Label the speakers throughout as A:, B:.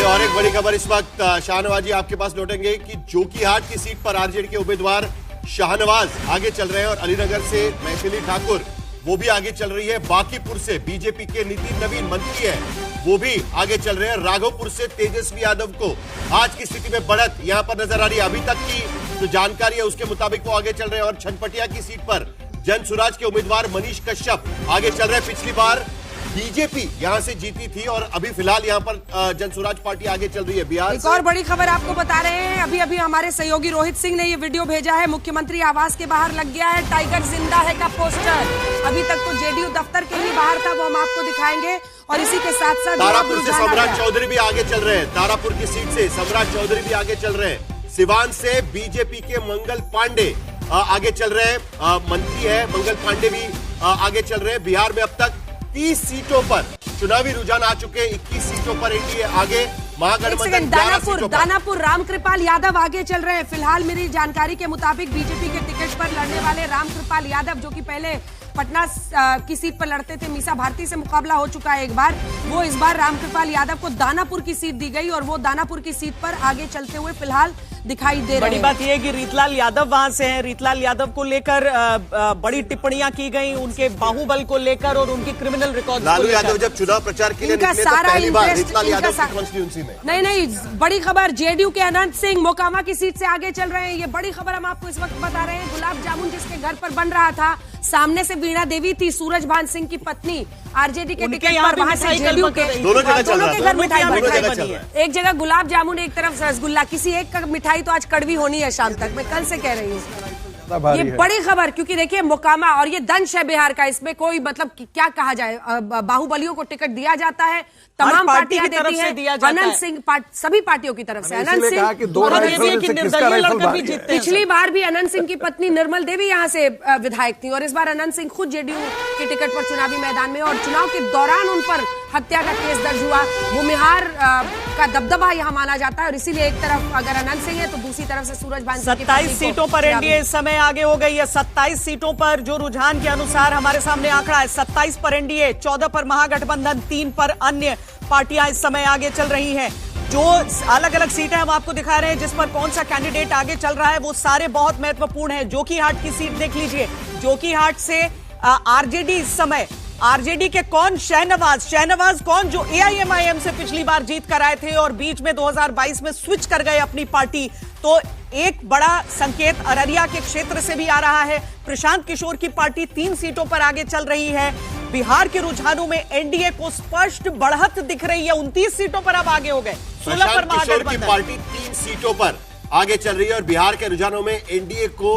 A: और एक बड़ी खबर इस वक्त शाहनवाज जी आपके पास लौटेंगे कि जोकीहाट की सीट पर आरजेडी के उम्मीदवार शाहनवाज आगे चल रहे हैं और अलीनगर से मैथिली ठाकुर वो भी आगे चल रही है। बांकीपुर से बीजेपी के नितिन नवीन मंत्री है वो भी आगे चल रहे हैं। राघोपुर से तेजस्वी यादव को आज की स्थिति में बढ़त यहां पर नजर आ रही है। अभी तक की जो जानकारी है उसके मुताबिक वो आगे चल रहे हैं और छनपटिया की सीट पर जन सुराज के उम्मीदवार मनीष कश्यप आगे चल रहे हैं। पिछली बार बीजेपी यहां से जीती थी और अभी फिलहाल यहां पर जनसुराज पार्टी आगे चल रही है। बिहार
B: एक और बड़ी खबर आपको बता रहे हैं, अभी अभी हमारे सहयोगी रोहित सिंह ने ये वीडियो भेजा है। मुख्यमंत्री आवास के बाहर लग गया है टाइगर जिंदा है का पोस्टर। अभी तक तो जेडीयू दफ्तर के ही बाहर था, वो हम आपको दिखाएंगे। और इसी के साथ साथ
A: तारापुर से सम्राट चौधरी भी आगे चल रहे हैं। तारापुर की सीट से सम्राट चौधरी भी आगे चल रहे हैं। सिवान से बीजेपी के मंगल पांडे आगे चल रहे हैं, मंत्री है मंगल पांडे भी आगे चल रहे हैं। बिहार में अब तक 30 सीटों पर चुनावी रुझान आ चुके हैं। 21 सीटों पर एनडीए आगे, महागठबंधन 11 सीटों पर।
B: दानापुर रामकृपाल यादव आगे चल रहे हैं। फिलहाल मेरी जानकारी के मुताबिक बीजेपी के टिकट पर लड़ने वाले रामकृपाल यादव, जो कि पहले पटना की सीट पर लड़ते थे, मीसा भारती से मुकाबला हो चुका है एक बार, वो इस बार रामकृपाल यादव को दानापुर की सीट दी गई और वो दानापुर की सीट पर आगे चलते हुए फिलहाल दिखाई दे रहे हैं।
C: बड़ी बात यह है कि रीतलाल यादव वहां से हैं। रीतलाल यादव को लेकर बड़ी टिप्पणियां की गई, उनके बाहुबल को लेकर और उनकी क्रिमिनल रिकॉर्ड।
A: लालू यादव जब चुनाव प्रचार के लिए निकले तो पहली बार रीतलाल यादव कॉन्स्टिट्यूएंसी में।
B: नहीं, बड़ी खबर, जेडीयू के अनंत सिंह मोकामा की सीट से आगे चल रहे हैं। ये बड़ी खबर हम आपको इस वक्त बता रहे हैं। गुलाब जामुन जिसके घर पर बन रहा था, सामने से वीणा देवी थी, सूरजभान सिंह की पत्नी, आरजेडी के टिकट पर वहां से जेडीयू के
A: दोनों के घर
B: मिठाई बनी है। एक जगह गुलाब जामुन, एक तरफ रसगुल्ला। किसी एक का मिठाई तो आज कड़वी होनी है शाम तक, मैं कल से कह रही हूँ। ये बड़ी खबर, क्योंकि देखिए मोकामा और ये दंश है बिहार का, इसमें कोई मतलब क्या कहा जाए, बाहुबलियों को टिकट दिया जाता है, तमाम पार्टियां देती हैं, अनंत सिंह सभी पार्टियों की तरफ से। अनंत सिंह पिछली बार भी अनंत सिंह की पत्नी निर्मल देवी यहाँ से विधायक थी और इस बार अनंत सिंह खुद जेडीयू के टिकट पर चुनावी मैदान में, और चुनाव के दौरान उन पर हत्या का केस दर्ज हुआ। भूमिहार का दबदबा यहाँ माना जाता है और इसीलिए एक तरफ अगर अनंत सिंह है तो दूसरी तरफ से सूरजभान सिंह।
C: 27 सीटों पर एनडीए इस समय आगे हो गई है। 27 सीटों पर जो रुझान के अनुसार हमारे सामने आंकड़ा है, 27 पर एनडीए, 14 पर महागठबंधन, 3 पर अन्य पार्टियां इस समय आगे चल रही हैं। जो अलग अलग सीटें हम आपको दिखा रहे हैं जिस पर कौन सा कैंडिडेट आगे चल रहा है, वो सारे बहुत महत्वपूर्ण हैं। जोकीहाट की सीट देख लीजिए। जोकीहाट से आरजेडी इस समय, आरजेडी के कौन, शहनवाज कौन, जो एआईएमआईएम से पिछली बार जीत कर आए थे और बीच में 2022 में स्विच कर गए अपनी पार्टी। तो एक बड़ा संकेत अररिया के क्षेत्र से भी आ रहा है। प्रशांत किशोर की पार्टी 3 सीटों पर आगे चल रही है। बिहार के रुझानों में एनडीए को स्पष्ट बढ़त दिख रही है। 29 सीटों पर अब आगे हो गए। 16 पर
A: महागठबंधन की पार्टी 3 सीटों पर आगे चल रही है और बिहार के रुझानों में एनडीए को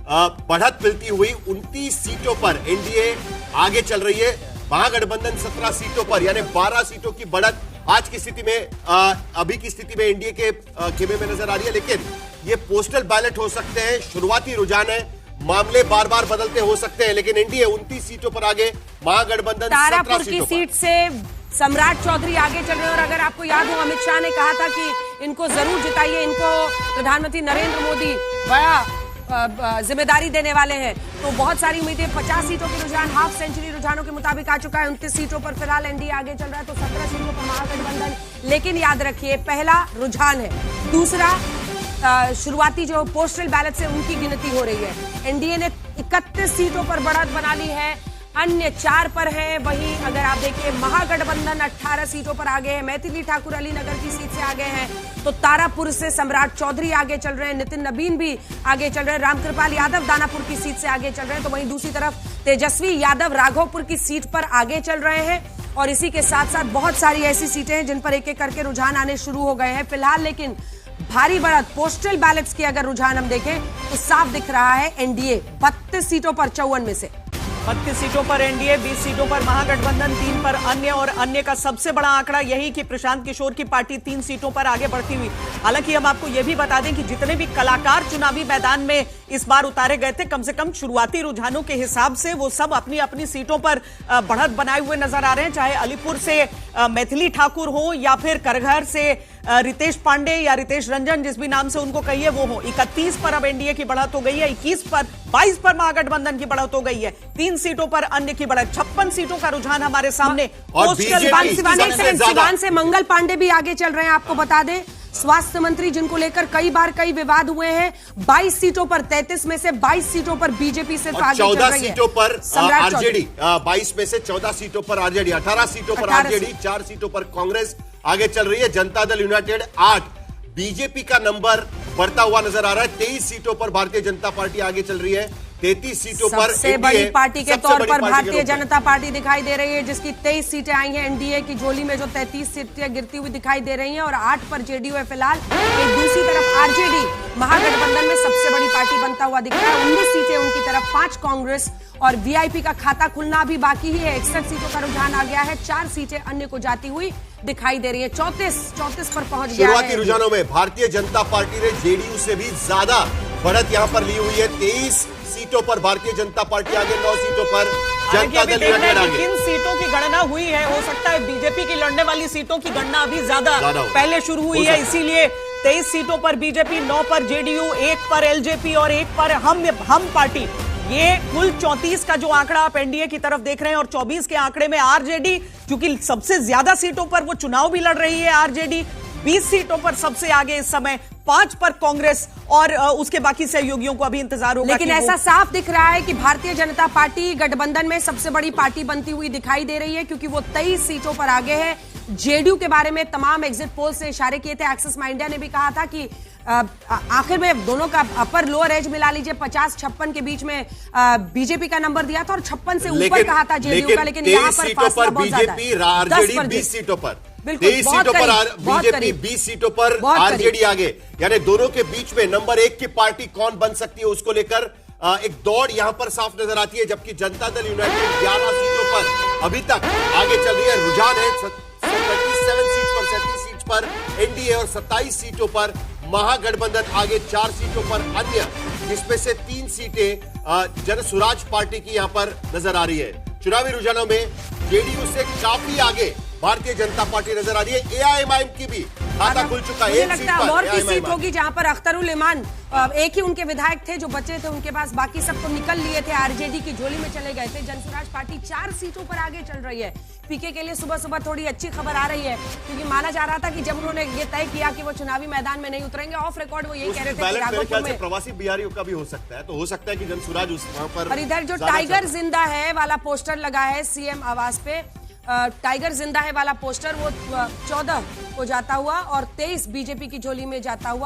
A: बढ़त मिलती हुई 29 सीटों पर एनडीए आगे चल रही है। महागठबंधन 17 सीटों पर, यानी 12 सीटों की बढ़त आज की स्थिति में, अभी की स्थिति में एनडीए के खेमे में नजर आ रही है। लेकिन ये पोस्टल बैलेट हो सकते हैं, शुरुआती रुझान है, मामले बार बार बदलते हो सकते हैं, लेकिन एनडीए 29 सीटों पर आगे, महागठबंधन 17 सीटों पर।
B: की सीट से सम्राट चौधरी आगे चल रहे हैं और अगर आपको याद हो, अमित शाह ने कहा था कि इनको जरूर जिताइए, इनको प्रधानमंत्री नरेंद्र मोदी बड़ा जिम्मेदारी देने वाले हैं। तो बहुत सारी उम्मीदें, 50 सीटों के रुझान हाफ सेंचुरी रुझानों के मुताबिक आ चुका है। 29 सीटों पर फिलहाल एनडीए आगे चल रहा है, तो 17 सीटों पर महागठबंधन। लेकिन याद रखिए, पहला रुझान है, दूसरा शुरुआती जो पोस्टल बैलेट से उनकी गिनती हो रही है। एनडीए ने 31 सीटों पर बढ़त बना ली है, अन्य 4 पर है। वहीं अगर आप देखिए महागठबंधन 18 सीटों पर आगे है। मैथिली ठाकुर अलीनगर की सीट से आगे हैं, तो तारापुर से सम्राट चौधरी आगे चल रहे हैं, नितिन नवीन भी आगे चल रहे हैं, रामकृपाल यादव दानापुर की सीट से आगे चल रहे हैं। तो वहीं दूसरी तरफ तेजस्वी यादव राघोपुर की सीट पर आगे चल रहे हैं और इसी के साथ साथ बहुत सारी ऐसी सीटें हैं जिन पर एक एक करके रुझान आने शुरू हो गए हैं फिलहाल। लेकिन भारी बढ़त पोस्टल बैलेट्स की अगर रुझान हम देखें तो साफ दिख रहा है, एनडीए 32 सीटों पर 54 में से
C: 32 सीटों पर एनडीए, 20 सीटों पर महागठबंधन, 3 पर अन्य। और अन्य का सबसे बड़ा आंकड़ा यही कि प्रशांत किशोर की पार्टी 3 सीटों पर आगे बढ़ती हुई। हालांकि हम आपको यह भी बता दें कि जितने भी कलाकार चुनावी मैदान में इस बार उतारे गए थे, कम से कम शुरुआती रुझानों के हिसाब से वो सब अपनी अपनी सीटों पर बढ़त बनाए हुए नजर आ रहे हैं। चाहे अलीपुर से मैथिली ठाकुर हो या फिर करघर से रितेश पांडे या रितेश रंजन, जिस भी नाम से उनको कहिए वो हो। 31 पर अब एनडीए की बढ़त हो गई है, 22 पर महागठबंधन की बढ़त हो गई है। 3 3 सीटों पर अन्य की बढ़त, 56 सीटों का रुझान हमारे सामने।
A: और
C: पोस्टल
A: बीजेपी
B: सिवान से मंगल पांडे भी आगे चल रहे हैं। आपको बता दें, स्वास्थ्य मंत्री जिनको लेकर कई विवाद हुए हैं, 22 सीटों पर 33 में से 22 सीटों पर बीजेपी से आगे चल रही है।
A: 14 सीटों पर आरजेडी, 22 में से 14 सीटों पर आरजेडी, 18 सीटों पर आरजेडी, 4 सीटों पर कांग्रेस आगे चल रही है। जनता दल यूनाइटेड 8, बीजेपी का नंबर बढ़ता हुआ नजर आ रहा है। 23 सीटों पर भारतीय जनता पार्टी आगे चल रही है, 33 सीटों पर
B: सबसे बड़ी पार्टी के तौर पर भारतीय जनता पार्टी दिखाई दे रही है, जिसकी 23 सीटें आई हैं। एनडीए की झोली में जो 33 सीटें गिरती हुई दिखाई दे रही हैं और 8 पर जेडीयू है फिलहाल। एक दूसरी तरफ आरजेडी महागठबंधन में सबसे बड़ी पार्टी बनता हुआ दिख रहा है, 19 सीटें उनकी तरफ, 5 कांग्रेस और वीआईपी का खाता खुलना अभी बाकी ही है। 61 सीटों का रुझान आ गया है, 4 सीटें अन्य को जाती हुई दिखाई दे रही है। 34 पर पहुंच गया है।
A: शुरुआती रुझानों में भारतीय जनता पार्टी ने जेडीयू से भी ज्यादा बढ़त यहां पर ली हुई है। 23 सीटों पर भारतीय जनता पार्टी आगे, 9 सीटों पर जनता दल यूनाइटेड आगे।
C: किन सीटों की गणना हुई है, हो सकता है बीजेपी की लड़ने वाली सीटों की गणना अभी ज्यादा पहले शुरू हुई है, इसीलिए 23 सीटों पर बीजेपी, 9 पर जेडीयू, 1 पर एलजेपी और 1 पर हम पार्टी। ये कुल 34 का जो आंकड़ा आप एनडीए की तरफ देख रहे हैं और 24 के आंकड़े में आरजेडी, क्योंकि सबसे ज्यादा सीटों पर वो चुनाव भी लड़ रही है आरजेडी, 20 सीटों पर सबसे आगे इस समय, 5 पर कांग्रेस और उसके बाकी सहयोगियों को अभी इंतजार होगा।
B: लेकिन ऐसा साफ दिख रहा है कि भारतीय जनता पार्टी गठबंधन में सबसे बड़ी पार्टी बनती हुई दिखाई दे रही है, क्योंकि वो 23 सीटों पर आगे है। जेडीयू के बारे में तमाम एग्जिट पोल से इशारे किए थे। एक्सिस माई इंडिया ने भी कहा था कि आखिर में दोनों का अपर लोअर एज मिला लीजिए, 50-56 के बीच में बीजेपी का नंबर दिया था और 56 से ऊपर कहा था जेडीयू का, लेकिन यहाँ पर फासला बहुत ज्यादा है।
A: 20 सीटों पर 23 सीटों पर बीजेपी, 20 सीटों पर आरजेडी आगे, यानी दोनों के बीच में नंबर 1 की पार्टी कौन बन सकती है उसको लेकर एक दौड़ यहां पर साफ नजर आती है। जबकि जनता दल यूनाइटेड 11 सीटों पर अभी तक आगे चल रही है। रुझान है 37 सीट पर एनडीए और 27 सीटों पर महागठबंधन आगे, 4 सीटों पर अन्य, जिसमें से 3 सीटें जन स्वराज पार्टी की यहां पर नजर आ रही है। चुनावी रुझानों में जेडीयू से काफी आगे भारतीय जनता पार्टी नजर आ रही है। एआईएमआईएम की भी खाता खुल चुका है।
B: मुझे लगता है और की सीट होगी जहां पर अख्तरुल इमान, एक ही उनके विधायक थे जो बचे थे उनके पास, बाकी सब तो निकल लिए थे, आरजेडी की झोली में चले गए थे। जनसुराज पार्टी 4 सीटों पर आगे चल रही है। पीके के लिए सुबह सुबह थोड़ी अच्छी खबर आ रही है, क्योंकि माना जा रहा था कि जब उन्होंने ये तय किया कि वो चुनावी मैदान में नहीं उतरेंगे, ऑफ रिकॉर्ड वो यही कह रहे थे कि राघोपुर में
A: प्रवासी बिहारियों का भी हो सकता है, तो हो सकता है कि जनसुराज वहां पर।
B: और इधर जो टाइगर जिंदा है वाला पोस्टर लगा है सीएम आवास पे, टाइगर जिंदा है वाला पोस्टर, वो 14 को जाता हुआ और 23 बीजेपी की झोली में जाता हुआ।